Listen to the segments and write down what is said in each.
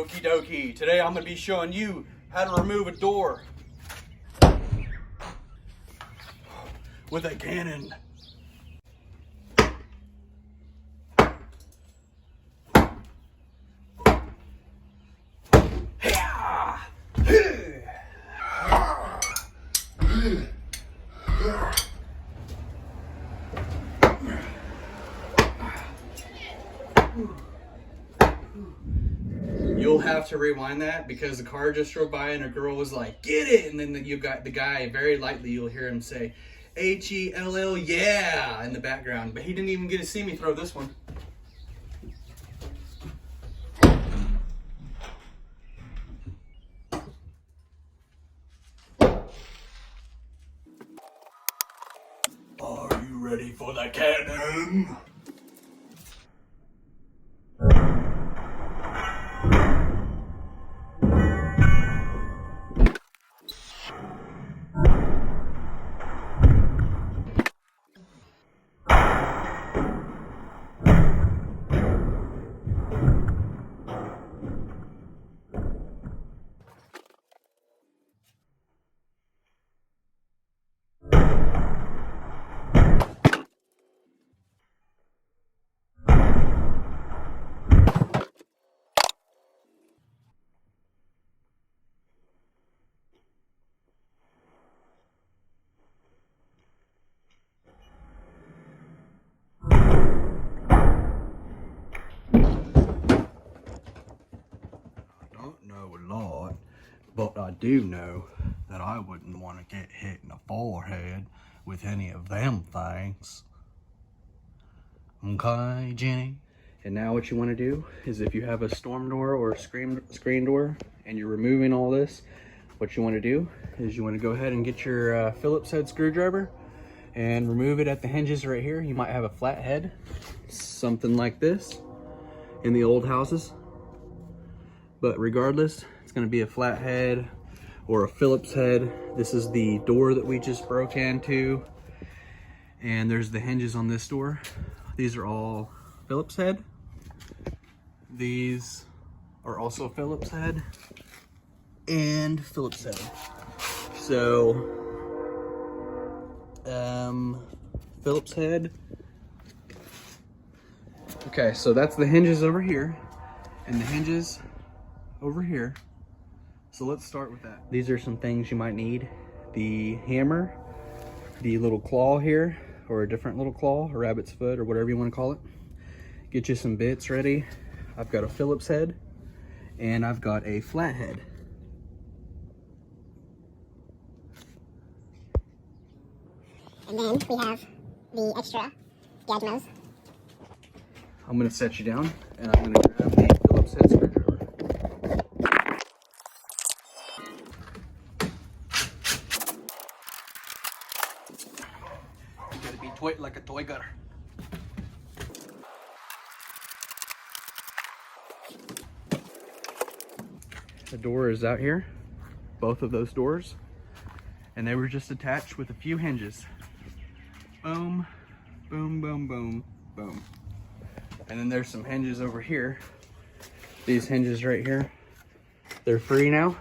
Okie dokie. Today I'm going to be showing you how to remove a door with a cannon. You'll have to rewind that because the car just drove by and a girl was like, "Get it!" And then you got the guy, very lightly you'll hear him say, "H-E-L-L, yeah," in the background. But he didn't even get to see me throw this one. Are you ready for the cannon? But I do know that I wouldn't want to get hit in the forehead with any of them things. Okay, Jenny? And now what you want to do is if you have a storm door or a screen door and you're removing all this, what you want to do is you want to go ahead and get your Phillips head screwdriver and remove it at the hinges right here. You might have a flat head, something like this in the old houses. But regardless, it's going to be a flat head or a Phillips head. This is the door that we just broke into. And there's the hinges on this door. These are all Phillips head. These are also Phillips head and Phillips head. So, Phillips head. Okay, so that's the hinges over here and the hinges over here. So let's start with that. These are some things you might need. The hammer, the little claw here, or a different little claw, a rabbit's foot, or whatever you want to call it. Get you some bits ready. I've got a Phillips head and I've got a flat head. And then we have the extra Gagmos. I'm going to set you down and I'm going to grab the Phillips head screwdriver. You got to be tight like a toy gutter. The door is out here, both of those doors, and they were just attached with a few hinges. Boom, boom, boom, boom, boom. And then there's some hinges over here. These hinges right here, they're free now.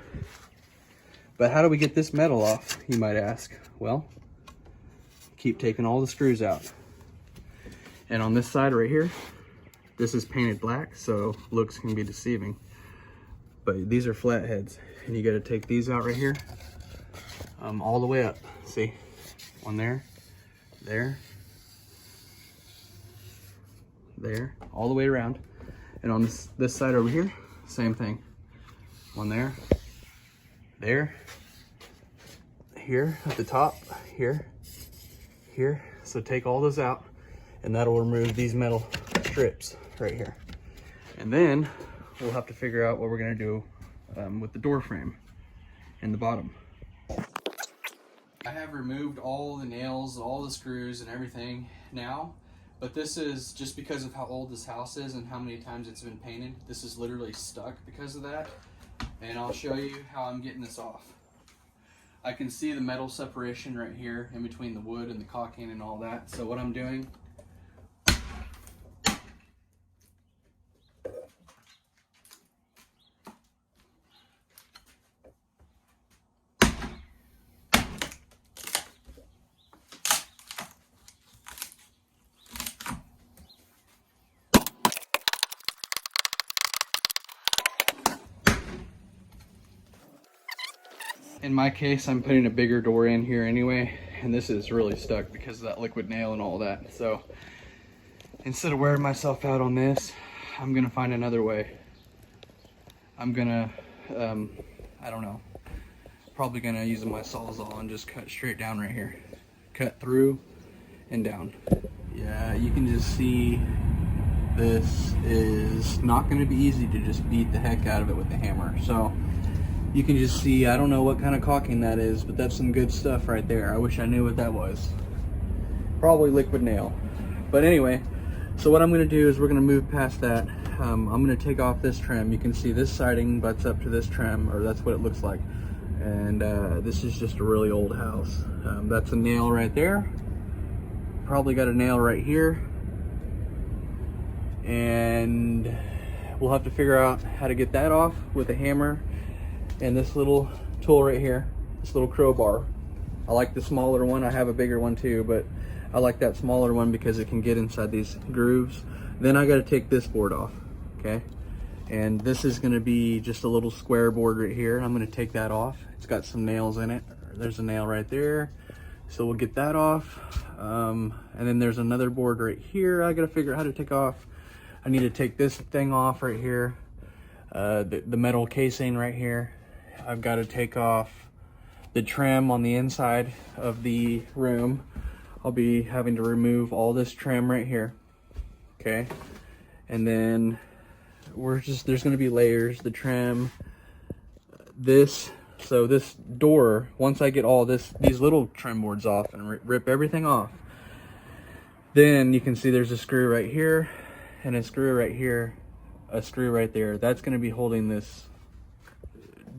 But how do we get this metal off, you might ask? Well, keep taking all the screws out. And on this side right here, this is painted black, so looks can be deceiving. But these are flat heads, and you got to take these out right here, all the way up. See, one there, there, all the way around. And on this side over here, same thing. One there, here at the top, here. So take all those out, and that'll remove these metal strips right here. And then we'll have to figure out what we're gonna do with the door frame and the bottom. I have removed all the nails, all the screws and everything now, but this is just because of how old this house is and how many times it's been painted. This is literally stuck because of that, and I'll show you how I'm getting this off. I can see the metal separation right here in between the wood and the caulking and all that. So what I'm doing, In my case, I'm putting a bigger door in here anyway, and this is really stuck because of that liquid nail and all that. So instead of wearing myself out on this, I'm gonna find another way. I'm gonna, I don't know, probably gonna use my Sawzall and just cut straight down right here. Cut through and down. Yeah, you can just see this is not gonna be easy to just beat the heck out of it with the hammer. So you can just see, I don't know what kind of caulking that is, but that's some good stuff right there. I wish I knew what that was. Probably liquid nail. But anyway, so what I'm gonna do is we're gonna move past that. I'm gonna take off this trim. You can see this siding butts up to this trim, or that's what it looks like. And this is just a really old house. That's a nail right there. Probably got a nail right here. And we'll have to figure out how to get that off with a hammer and this little tool right here, this little crowbar. I like the smaller one. I have a bigger one too, but I like that smaller one because it can get inside these grooves. Then I got to take this board off, okay? And this is going to be just a little square board right here. I'm going to take that off. It's got some nails in it. There's a nail right there, so we'll get that off. And then there's another board right here I got to figure out how to take off. I need to take this thing off right here, the metal casing right here. I've got to take off the trim on the inside of the room. I'll be having to remove all this trim right here, okay? And then there's going to be layers, the trim, so this door, once I get all these little trim boards off and rip everything off, then you can see there's a screw right here and a screw right here, a screw right there. That's going to be holding this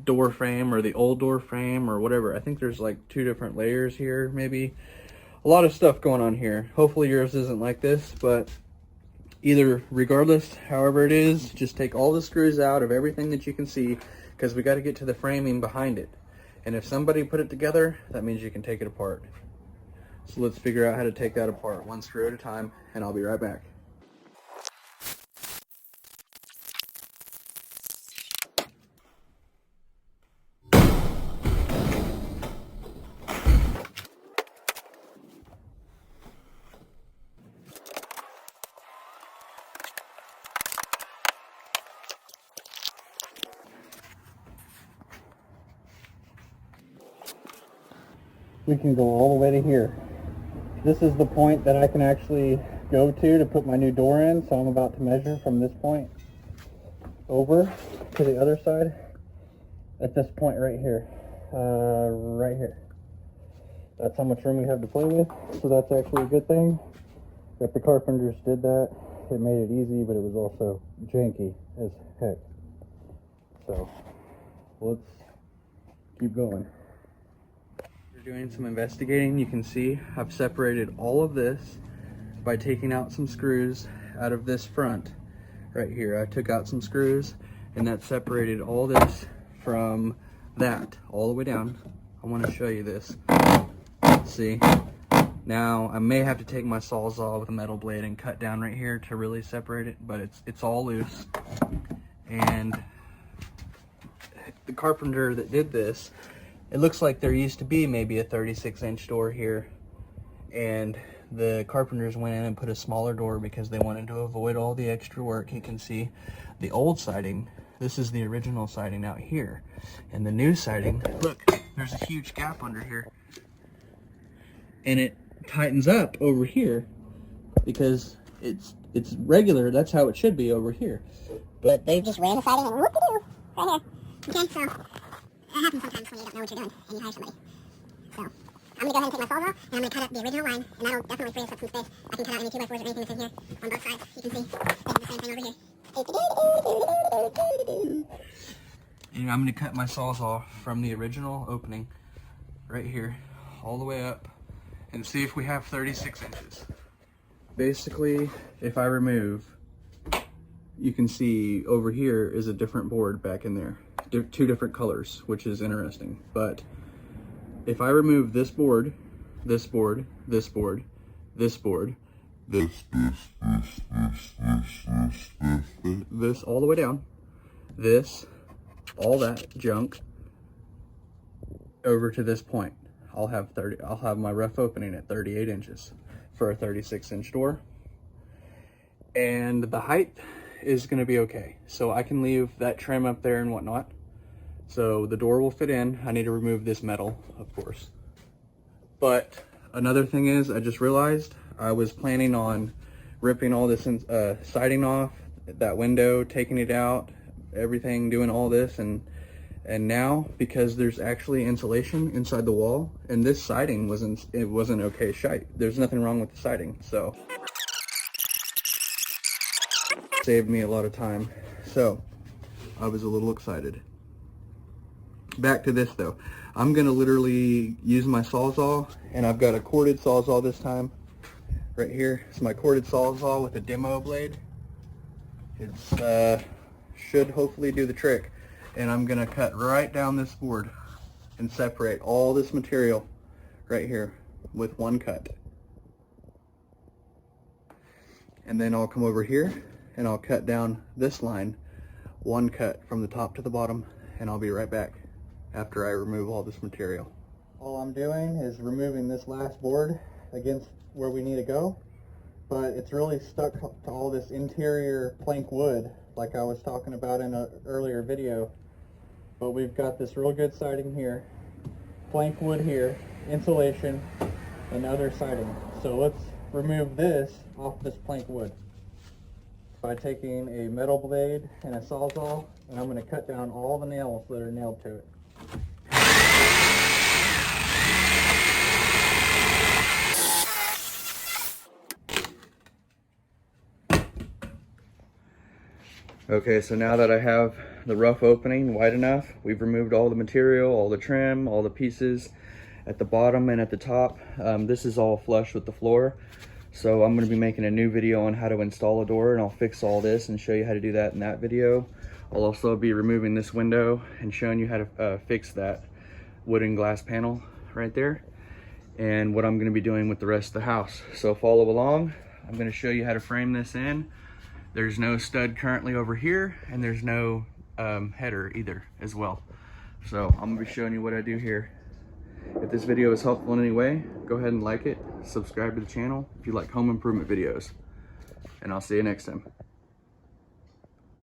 door frame, or the old door frame, or whatever. I think there's like 2 different layers here, maybe. A lot of stuff going on here. Hopefully yours isn't like this, but regardless, however it is, just take all the screws out of everything that you can see, because we got to get to the framing behind it. And if somebody put it together, that means you can take it apart. So let's figure out how to take that apart one screw at a time, and I'll be right back. We can go all the way to here. This is the point that I can actually go to put my new door in, so I'm about to measure from this point over to the other side at this point right here. Right here. That's how much room we have to play with, so that's actually a good thing that the carpenters did that. It made it easy, but it was also janky as heck. So let's keep going. Doing some investigating. You can see I've separated all of this by taking out some screws out of this front right here. I took out some screws, and that separated all this from that all the way down. I want to show you this. See, now I may have to take my Sawzall with a metal blade and cut down right here to really separate it, but it's all loose. And the carpenter that did this, it looks like there used to be maybe a 36-inch door here, and the carpenters went in and put a smaller door because they wanted to avoid all the extra work. You can see the old siding. This is the original siding out here, and the new siding, look, there's a huge gap under here, and it tightens up over here because it's regular. That's how it should be over here, but They just ran the siding and whoop-de-doo, right here. Okay, so that happens sometimes when you don't know what you're doing and you hire somebody. So I'm going to go ahead and take my Sawzall, and I'm going to cut up the original line, and that'll definitely free us up some space. I can cut out any 2x4s or anything that's in here on both sides. You can see they do the same thing over here. And I'm going to cut my Sawzall from the original opening right here all the way up and see if we have 36 inches. Basically, if I remove, you can see over here is a different board back in there. 2 different colors, which is interesting. But if I remove this board, this board, this board, this board, this all the way down, this, all that junk, over to this point. I'll have my rough opening at 38 inches for a 36-inch door. And the height is going to be okay. So I can leave that trim up there and whatnot. So the door will fit in. I need to remove this metal, of course. But another thing is, I just realized I was planning on ripping all this siding off, that window, taking it out, everything, doing all this, and now, because there's actually insulation inside the wall, and this siding wasn't okay shite. There's nothing wrong with the siding, so saved me a lot of time. So I was a little excited. Back to this though. I'm gonna literally use my Sawzall, and I've got a corded Sawzall this time. Right here, it's my corded Sawzall with a demo blade. It's should hopefully do the trick. And I'm gonna cut right down this board and separate all this material right here with one cut. And then I'll come over here and I'll cut down this line, one cut from the top to the bottom, and I'll be right back after I remove all this material. All I'm doing is removing this last board against where we need to go, but it's really stuck to all this interior plank wood like I was talking about in an earlier video. But we've got this real good siding here, plank wood here, insulation, and other siding. So let's remove this off this plank wood by taking a metal blade and a Sawzall, and I'm going to cut down all the nails that are nailed to it. Okay, so now that I have the rough opening wide enough, we've removed all the material, all the trim, all the pieces at the bottom and at the top. This is all flush with the floor. So I'm gonna be making a new video on how to install a door, and I'll fix all this and show you how to do that in that video. I'll also be removing this window and showing you how to fix that wooden glass panel right there, and what I'm gonna be doing with the rest of the house. So follow along. I'm gonna show you how to frame this in. There's no stud currently over here, and there's no header either as well. So I'm gonna be showing you what I do here. If this video is helpful in any way, go ahead and like it, subscribe to the channel if you like home improvement videos, and I'll see you next time.